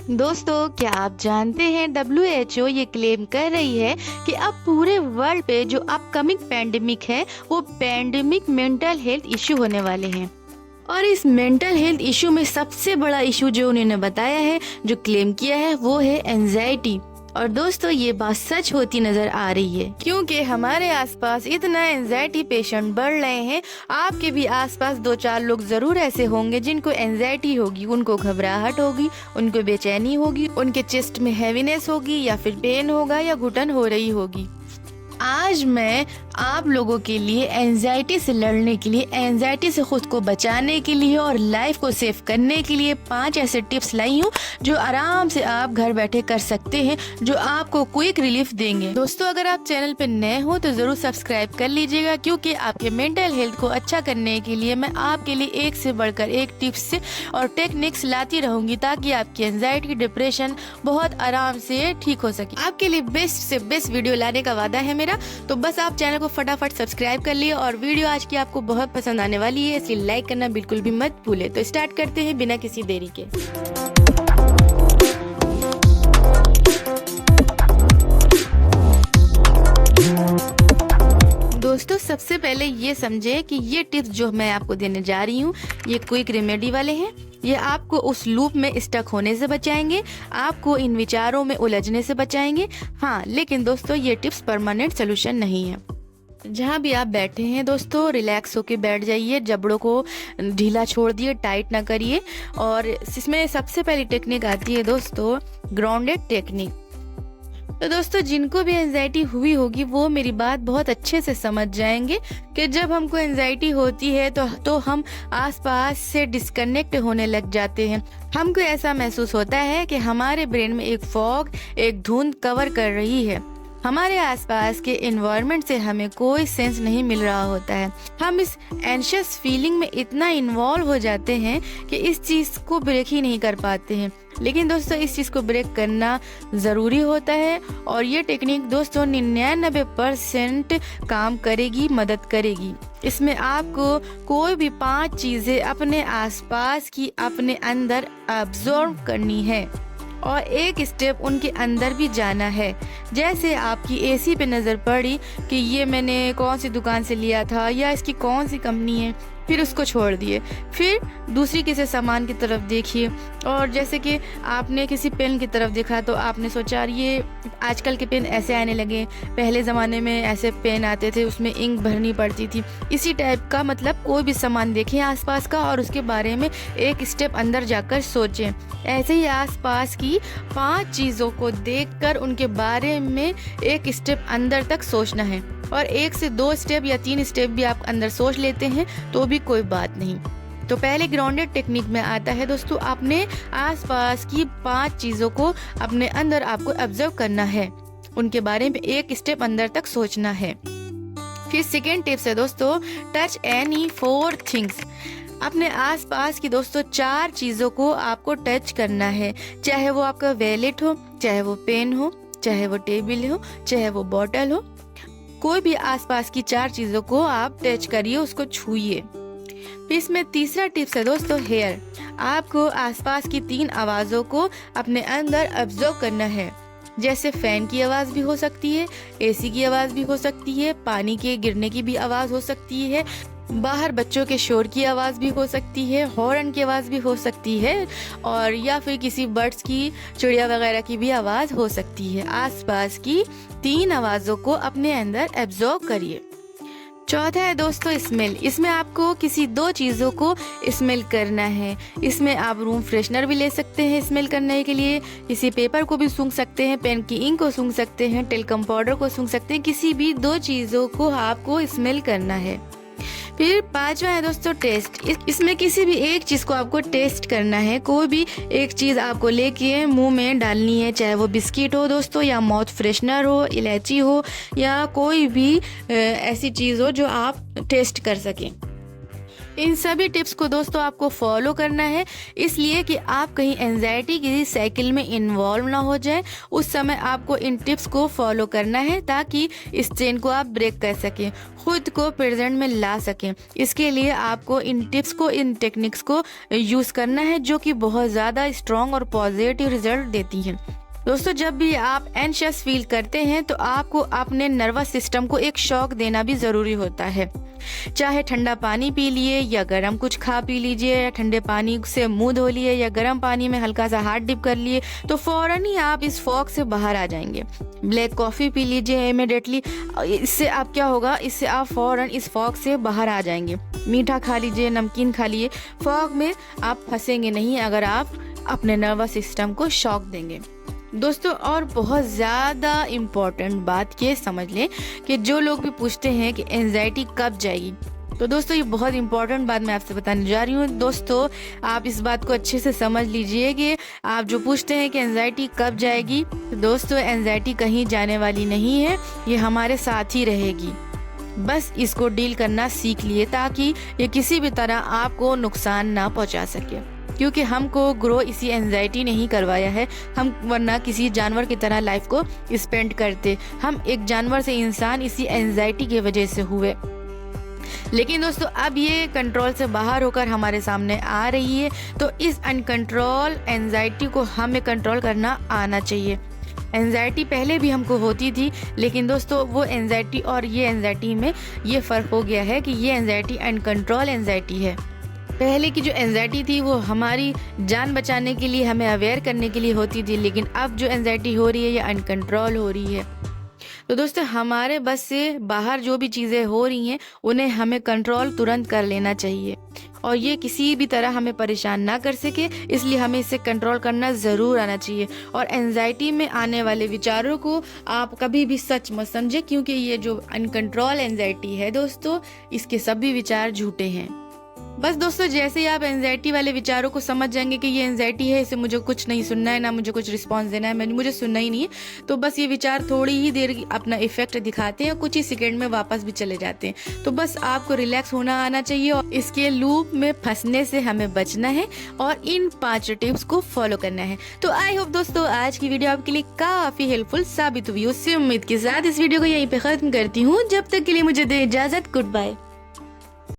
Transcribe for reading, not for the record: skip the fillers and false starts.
दोस्तों, क्या आप जानते हैं WHO ये क्लेम कर रही है कि अब पूरे वर्ल्ड पे जो अपकमिंग पैंडेमिक है वो पैंडेमिक मेंटल हेल्थ इश्यू होने वाले हैं। और इस मेंटल हेल्थ इश्यू में सबसे बड़ा इश्यू जो उन्होंने बताया है, जो क्लेम किया है, वो है एंजाइटी। और दोस्तों, ये बात सच होती नजर आ रही है, क्योंकि हमारे आसपास इतना एंजाइटी पेशेंट बढ़ रहे हैं। आपके भी आसपास 2-4 लोग जरूर ऐसे होंगे जिनको एंजाइटी होगी, उनको घबराहट होगी, उनको बेचैनी होगी, उनके चेस्ट में हैवीनेस होगी, या फिर पेन होगा, या घुटन हो रही होगी। आज मैं आप लोगों के लिए एंजाइटी से लड़ने के लिए, एंजाइटी से खुद को बचाने के लिए और लाइफ को सेव करने के लिए 5 ऐसे टिप्स लाई हूँ जो आराम से आप घर बैठे कर सकते हैं, जो आपको क्विक रिलीफ देंगे। दोस्तों, अगर आप चैनल पे नए हो तो जरूर सब्सक्राइब कर लीजिएगा, क्योंकि आपके मेंटल हेल्थ को अच्छा करने के लिए मैं आपके लिए एक से बढ़कर एक टिप्स और टेक्निक्स लाती रहूंगी, ताकि आपकी एंजाइटी, डिप्रेशन बहुत आराम से ठीक हो सके। आपके लिए बेस्ट से बेस्ट वीडियो लाने का वादा है मेरा। तो बस आप चैनल को फटाफट सब्सक्राइब कर लिए, और वीडियो आज की आपको बहुत पसंद आने वाली है, इसलिए लाइक करना बिल्कुल भी मत भूले। तो स्टार्ट करते हैं बिना किसी देरी के। दोस्तों, सबसे पहले ये समझे कि ये टिप्स जो मैं आपको देने जा रही हूँ, ये क्विक रेमेडी वाले हैं। ये आपको उस लूप में स्टक होने से बचाएंगे, आपको इन विचारों में उलझने से बचाएंगे। हाँ, लेकिन दोस्तों, ये टिप्स परमानेंट सोल्यूशन नहीं है। जहाँ भी आप बैठे हैं दोस्तों, रिलैक्स होके बैठ जाइए, जबड़ों को ढीला छोड़ दिए, टाइट ना करिए। और इसमें सबसे पहली टेक्निक आती है दोस्तों, ग्राउंडेड टेक्निक। तो दोस्तों, जिनको भी एंजाइटी हुई होगी वो मेरी बात बहुत अच्छे से समझ जाएंगे कि जब हमको एंजाइटी होती है तो हम आसपास से डिस्कनेक्ट होने लग जाते हैं। हमको ऐसा महसूस होता है कि हमारे ब्रेन में एक फॉग, एक धुंध कवर कर रही है। हमारे आसपास के एनवायरनमेंट से हमें कोई सेंस नहीं मिल रहा होता है। हम इस एंशियस फीलिंग में इतना इन्वॉल्व हो जाते हैं कि इस चीज को ब्रेक ही नहीं कर पाते हैं। लेकिन दोस्तों, इस चीज को ब्रेक करना जरूरी होता है, और ये टेक्निक दोस्तों 99% काम करेगी, मदद करेगी। इसमें आपको कोई भी 5 चीजें अपने आसपास की अपने अंदर ऑब्जर्व करनी है, और एक स्टेप उनके अंदर भी जाना है। जैसे आपकी एसी पे नज़र पड़ी कि ये मैंने कौन सी दुकान से लिया था, या इसकी कौन सी कंपनी है, फिर उसको छोड़ दिए। फिर दूसरी किसी सामान की तरफ देखिए, और जैसे कि आपने किसी पेन की तरफ देखा तो आपने सोचा ये आजकल के पेन ऐसे आने लगे, पहले ज़माने में ऐसे पेन आते थे, उसमें इंक भरनी पड़ती थी। इसी टाइप का मतलब कोई भी सामान देखें आसपास का, और उसके बारे में एक स्टेप अंदर जाकर सोचें। ऐसे ही आसपास की 5 चीज़ों को देखकर उनके बारे में एक स्टेप अंदर तक सोचना है, और 1 से 2 स्टेप या 3 स्टेप भी आप अंदर सोच लेते हैं तो भी कोई बात नहीं। तो पहले ग्राउंडेड टेक्निक में आता है दोस्तों, अपने आसपास की 5 चीज़ों को अपने अंदर आपको ऑब्जर्व करना है, उनके बारे में एक स्टेप अंदर तक सोचना है। फिर सेकेंड टिप्स है दोस्तों, टच एनी 4 थिंग्स। अपने आसपास की दोस्तों 4 चीज़ों को आपको टच करना है, चाहे वो आपका वैलेट हो, चाहे वो पेन हो, चाहे वो टेबल हो, चाहे वो बॉटल हो। कोई भी आसपास की 4 चीज़ों को आप टच करिए, उसको छूइए। फिर इसमें तीसरा टिप्स है दोस्तों, हेयर। आपको आसपास की 3 आवाज़ों को अपने अंदर ऑब्जर्व करना है। जैसे फैन की आवाज़ भी हो सकती है, एसी की आवाज़ भी हो सकती है, पानी के गिरने की भी आवाज़ हो सकती है, बाहर बच्चों के शोर की आवाज़ भी हो सकती है, हॉर्न की आवाज़ भी हो सकती है, और या फिर किसी बर्ड्स की, चिड़िया वगैरह की भी आवाज़ हो सकती है। आसपास की 3 आवाज़ों को अपने अंदर एब्जॉर्ब करिए। चौथा है दोस्तों, स्मेल। इसमें आपको किसी 2 चीज़ों को स्मेल करना है। इसमें आप रूम फ्रेशनर भी ले सकते हैं स्मेल करने के लिए, किसी पेपर को भी सूंघ सकते हैं, पेन की इंक को सूंघ सकते हैं, टेलकम पाउडर को सूंघ सकते हैं। किसी भी 2 चीज़ों को आपको स्मेल करना है। फिर 5वां है दोस्तों, टेस्ट। इसमें किसी भी एक चीज़ को आपको टेस्ट करना है। कोई भी एक चीज़ आपको लेके मुंह में डालनी है, चाहे वो बिस्किट हो दोस्तों, या माउथ फ्रेशनर हो, इलायची हो, या कोई भी ऐसी चीज़ हो जो आप टेस्ट कर सकें। इन सभी टिप्स को दोस्तों आपको फॉलो करना है, इसलिए कि आप कहीं एंजाइटी की साइकिल में इन्वॉल्व ना हो जाए। उस समय आपको इन टिप्स को फॉलो करना है ताकि इस चेन को आप ब्रेक कर सकें, खुद को प्रेजेंट में ला सकें। इसके लिए आपको इन टिप्स को, इन टेक्निक्स को यूज करना है जो कि बहुत ज़्यादा स्ट्रॉन्ग और पॉजिटिव रिजल्ट देती हैं। दोस्तों, जब भी आप एंशियस फील करते हैं तो आपको अपने नर्वस सिस्टम को एक शॉक देना भी ज़रूरी होता है। चाहे ठंडा पानी पी लिए या गर्म कुछ खा पी लीजिए, ठंडे पानी से मुंह धो लिए या गर्म पानी में हल्का सा हाथ डिप कर लिए, तो फौरन ही आप इस फॉग से बाहर आ जाएंगे। ब्लैक कॉफ़ी पी लीजिए इमीडिएटली, इससे आप क्या होगा, इससे आप फौरन इस फॉग से बाहर आ जाएंगे। मीठा खा लीजिए, नमकीन खा लिए, फॉग में आप फंसेंगे नहीं अगर आप अपने नर्वस सिस्टम को शॉक देंगे। दोस्तों, और बहुत ज़्यादा इम्पोर्टेंट बात ये समझ लें कि जो लोग भी पूछते हैं कि एंजाइटी कब जाएगी, तो दोस्तों ये बहुत इम्पोर्टेंट बात मैं आपसे बताने जा रही हूँ। दोस्तों, आप इस बात को अच्छे से समझ लीजिए कि आप जो पूछते हैं कि एंजाइटी कब जाएगी, तो दोस्तों एंजाइटी कहीं जाने वाली नहीं है, ये हमारे साथ ही रहेगी। बस इसको डील करना सीख लिए ताकि ये किसी भी तरह आपको नुकसान ना पहुँचा सके, क्योंकि हमको ग्रो इसी एंजाइटी ने ही करवाया है। हम वरना किसी जानवर की तरह लाइफ को स्पेंड करते, हम एक जानवर से इंसान इसी एंजाइटी की वजह से हुए। लेकिन दोस्तों, अब ये कंट्रोल से बाहर होकर हमारे सामने आ रही है, तो इस अनकंट्रोल एंजाइटी को हमें कंट्रोल करना आना चाहिए। एंजाइटी पहले भी हमको होती थी, लेकिन दोस्तों वो एंजाइटी और ये एंजाइटी में ये फ़र्क हो गया है कि ये एंजाइटी अनकंट्रोल एंजाइटी है। पहले की जो एंजाइटी थी वो हमारी जान बचाने के लिए, हमें अवेयर करने के लिए होती थी, लेकिन अब जो एंजाइटी हो रही है ये अनकंट्रोल हो रही है। तो दोस्तों, हमारे बस से बाहर जो भी चीज़ें हो रही हैं उन्हें हमें कंट्रोल तुरंत कर लेना चाहिए, और ये किसी भी तरह हमें परेशान ना कर सके, इसलिए हमें इसे कंट्रोल करना ज़रूर आना चाहिए। और एंजाइटी में आने वाले विचारों को आप कभी भी सच मत समझे, क्योंकि ये जो अनकंट्रोल एंजाइटी है दोस्तों, इसके सभी विचार झूठे हैं। बस दोस्तों, जैसे ही आप एंजाइटी वाले विचारों को समझ जाएंगे कि ये एंजाइटी है, इसे मुझे कुछ नहीं सुनना है, ना मुझे कुछ रिस्पांस देना है, मुझे सुनना ही नहीं है, तो बस ये विचार थोड़ी ही देर अपना इफेक्ट दिखाते हैं और कुछ ही सेकंड में वापस भी चले जाते हैं। तो बस आपको रिलैक्स होना आना चाहिए और इसके लूप में फंसने से हमें बचना है और इन 5 टिप्स को फॉलो करना है। तो आई होप दोस्तों आज की वीडियो आपके लिए काफी हेल्पफुल साबित हुई। उससे उम्मीद के साथ इस वीडियो को यहीं पे खत्म करती हूँ। जब तक के लिए मुझे दे इजाजत, गुड बाय।